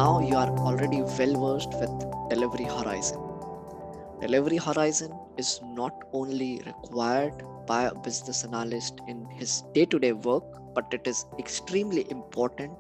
now you are already well versed with Delivery Horizon. Delivery Horizon is not only required by a business analyst in his day-to-day work, but it is extremely important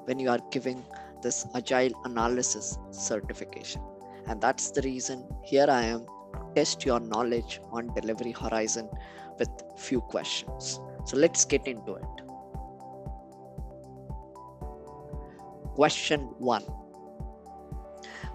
when you are giving this Agile Analysis Certification. And that's the reason here I am to test your knowledge on Delivery Horizon with few questions. So let's get into it. Question 1.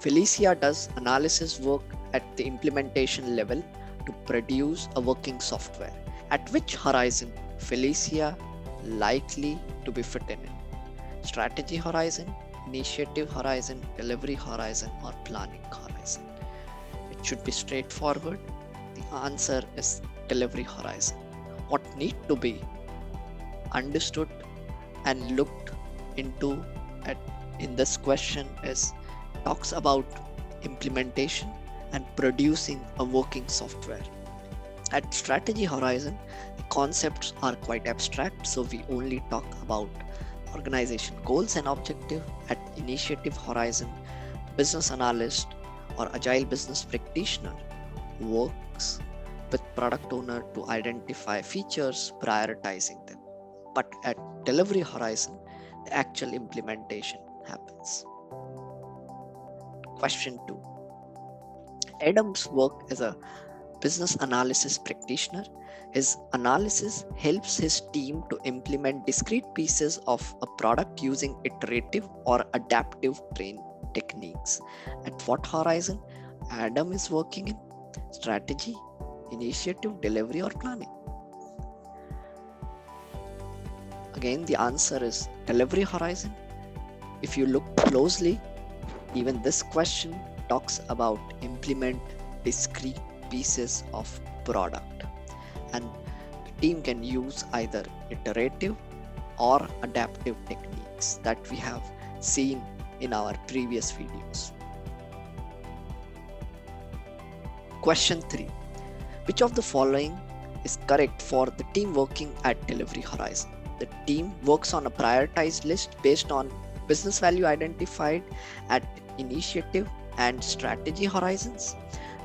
Felicia does analysis work at the implementation level to produce a working software. At which horizon Felicia likely to be fitted in? Strategy horizon, initiative horizon, delivery horizon, or planning horizon? It should be straightforward. The answer is delivery horizon. What need to be understood and looked into in this question is talks about implementation and producing a working software. At strategy horizon, the concepts are quite abstract, so we only talk about organization goals and objective. At initiative horizon, business analyst or agile business practitioner works with product owner to identify features, prioritizing them. But at delivery horizon, the actual implementation happens. Question 2. Adam's work as a business analysis practitioner. His analysis helps his team to implement discrete pieces of a product using iterative or adaptive brain techniques. At what horizon Adam is working in? Strategy, initiative, delivery, or planning? Again, the answer is delivery horizon. If you look closely, even this question talks about implement discrete pieces of product, and the team can use either iterative or adaptive techniques that we have seen in our previous videos. Question 3. Which of the following is correct for the team working at delivery horizon? The team works on a prioritized list based on business value identified at initiative and strategy horizons.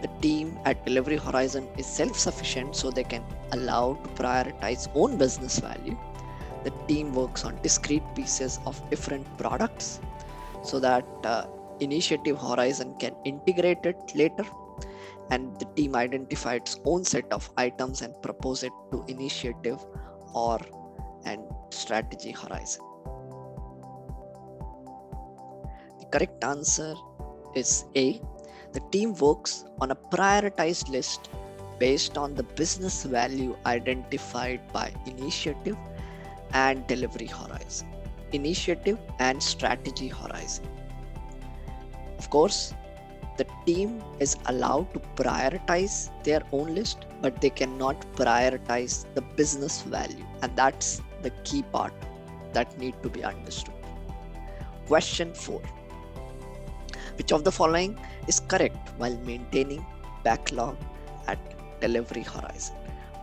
The team at delivery horizon is self-sufficient, so they can allow to prioritize own business value. The team works on discrete pieces of different products, so that initiative horizon can integrate it later, and the team identifies its own set of items and propose it to initiative or and strategy horizon. The correct answer is A. The team works on a prioritized list based on the business value identified by initiative and delivery horizon, initiative and strategy horizon. Of course, the team is allowed to prioritize their own list, but they cannot prioritize the business value, and that's the key part that need to be understood. Question 4. Which of the following is correct while maintaining backlog at delivery horizon?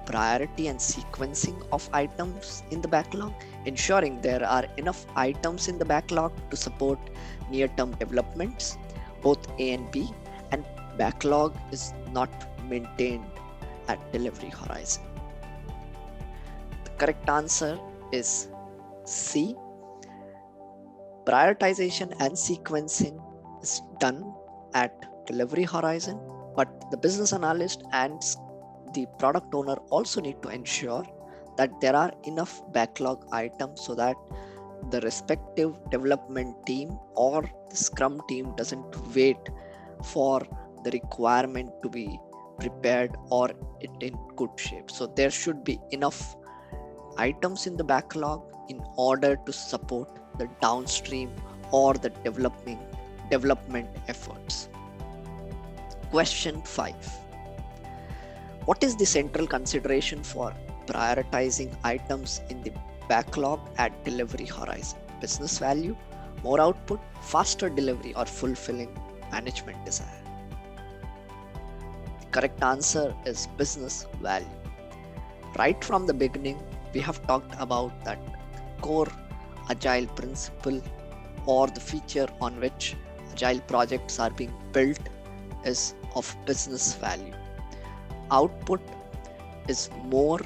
Priority and sequencing of items in the backlog, ensuring there are enough items in the backlog to support near-term developments, both A and B, and backlog is not maintained at delivery horizon. The correct answer is C. Prioritization and sequencing is done at delivery horizon, but the business analyst and the product owner also need to ensure that there are enough backlog items so that the respective development team or the scrum team doesn't wait for the requirement to be prepared or it in good shape. So there should be enough items in the backlog in order to support the downstream or the development efforts. Question 5. What is the central consideration for prioritizing items in the backlog at delivery horizon? Business value, more output, faster delivery, or fulfilling management desire? The correct answer is business value. Right from the beginning, we have talked about that core agile principle or the feature on which agile projects are being built is of business value. Output is more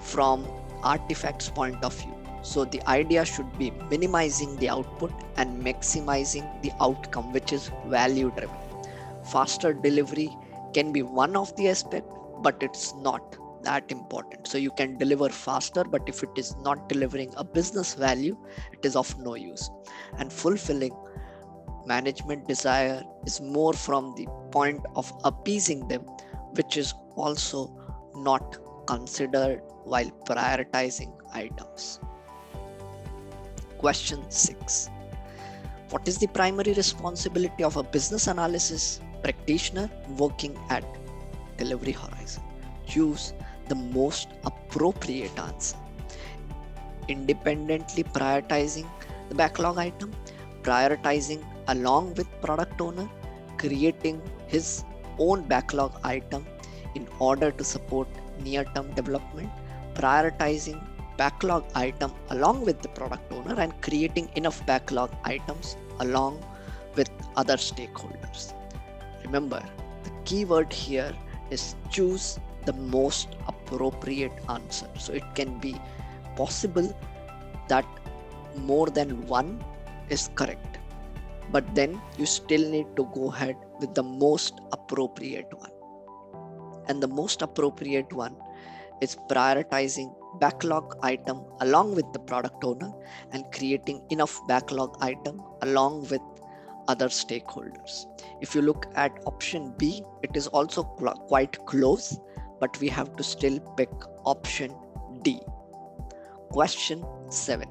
from artifacts point of view. So the idea should be minimizing the output and maximizing the outcome, which is value driven. Faster delivery can be one of the aspect, but it's not that important. So you can deliver faster, but if it is not delivering a business value, it is of no use. And fulfilling management desire is more from the point of appeasing them, which is also not considered while prioritizing items. Question 6. What is the primary responsibility of a business analysis practitioner working at Delievery Horizon? Choose the most appropriate answer. Independently prioritizing the backlog item, prioritizing along with product owner, creating his own backlog item in order to support near-term development, prioritizing backlog item along with the product owner, and creating enough backlog items along with other stakeholders. Remember, the keyword here is choose the most appropriate answer. So it can be possible that more than one is correct, but then you still need to go ahead with the most appropriate one. And the most appropriate one is prioritizing backlog item along with the product owner and creating enough backlog item along with other stakeholders. If you look at option B, it is also quite close, but we have to still pick option D. Question 7.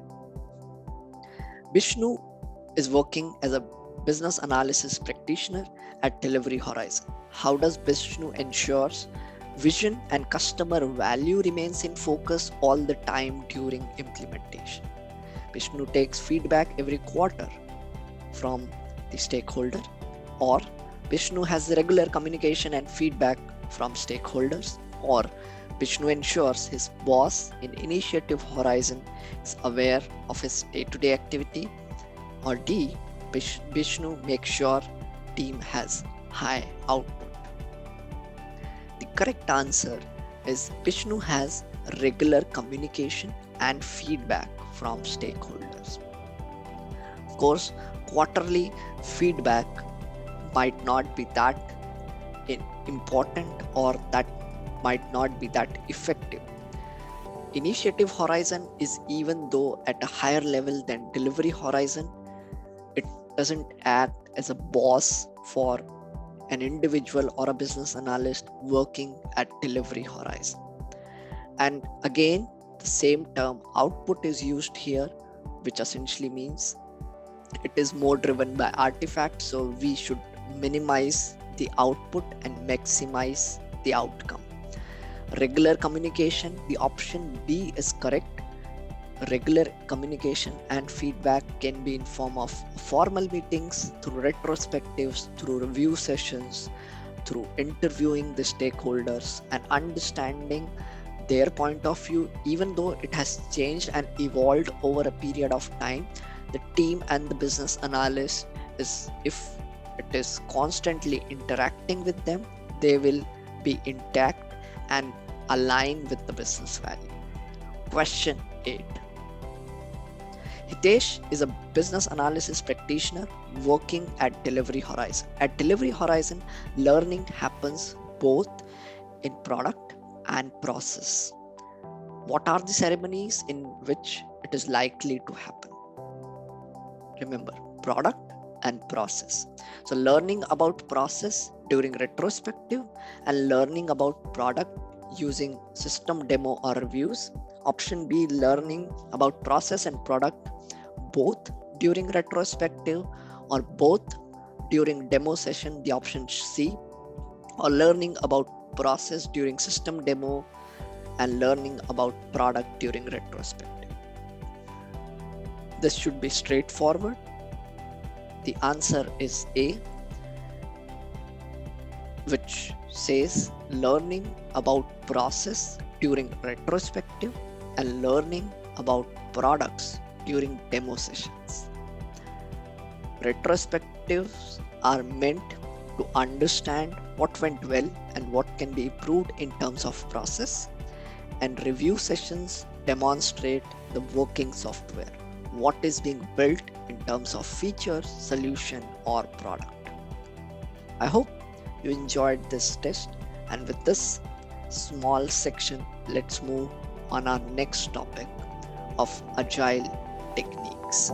Vishnu is working as a business analysis practitioner at Delievery Horizon. How does Vishnu ensures vision and customer value remains in focus all the time during implementation? Vishnu takes feedback every quarter from the stakeholder, or Vishnu has regular communication and feedback from stakeholders, or Vishnu ensures his boss in Initiative Horizon is aware of his day-to-day activity, or D, Vishnu makes sure team has high output. The correct answer is Vishnu has regular communication and feedback from stakeholders. Of course, quarterly feedback might not be that important, or that might not be that effective. Initiative Horizon is, even though at a higher level than Delievery Horizon, it doesn't act as a boss for an individual or a business analyst working at Delievery Horizon. And again, the same term output is used here, which essentially means it is more driven by artifacts. So we should minimize the output and maximize the outcome. Regular communication, the option B is correct. Regular communication and feedback can be in form of formal meetings, through retrospectives, through review sessions, through interviewing the stakeholders and understanding their point of view. Even though it has changed and evolved over a period of time, the team and the business analyst is, if it is constantly interacting with them, they will be intact and align with the business value. Question 8. Hitesh is a business analysis practitioner working at Delievery Horizon. At Delievery Horizon, learning happens both in product and process. What are the ceremonies in which it is likely to happen? Remember, product and process. So learning about process during retrospective and learning about product using system demo or reviews. Option B, learning about process and product both during retrospective or both during demo session, the option C, or learning about process during system demo and learning about product during retrospective. This should be straightforward. The answer is A, which says learning about process during retrospective and learning about products during demo sessions. Retrospectives are meant to understand what went well and what can be improved in terms of process, and review sessions demonstrate the working software, what is being built in terms of features, solution, or product. I hope you enjoyed this test, and with this small section, let's move on our next topic of agile techniques.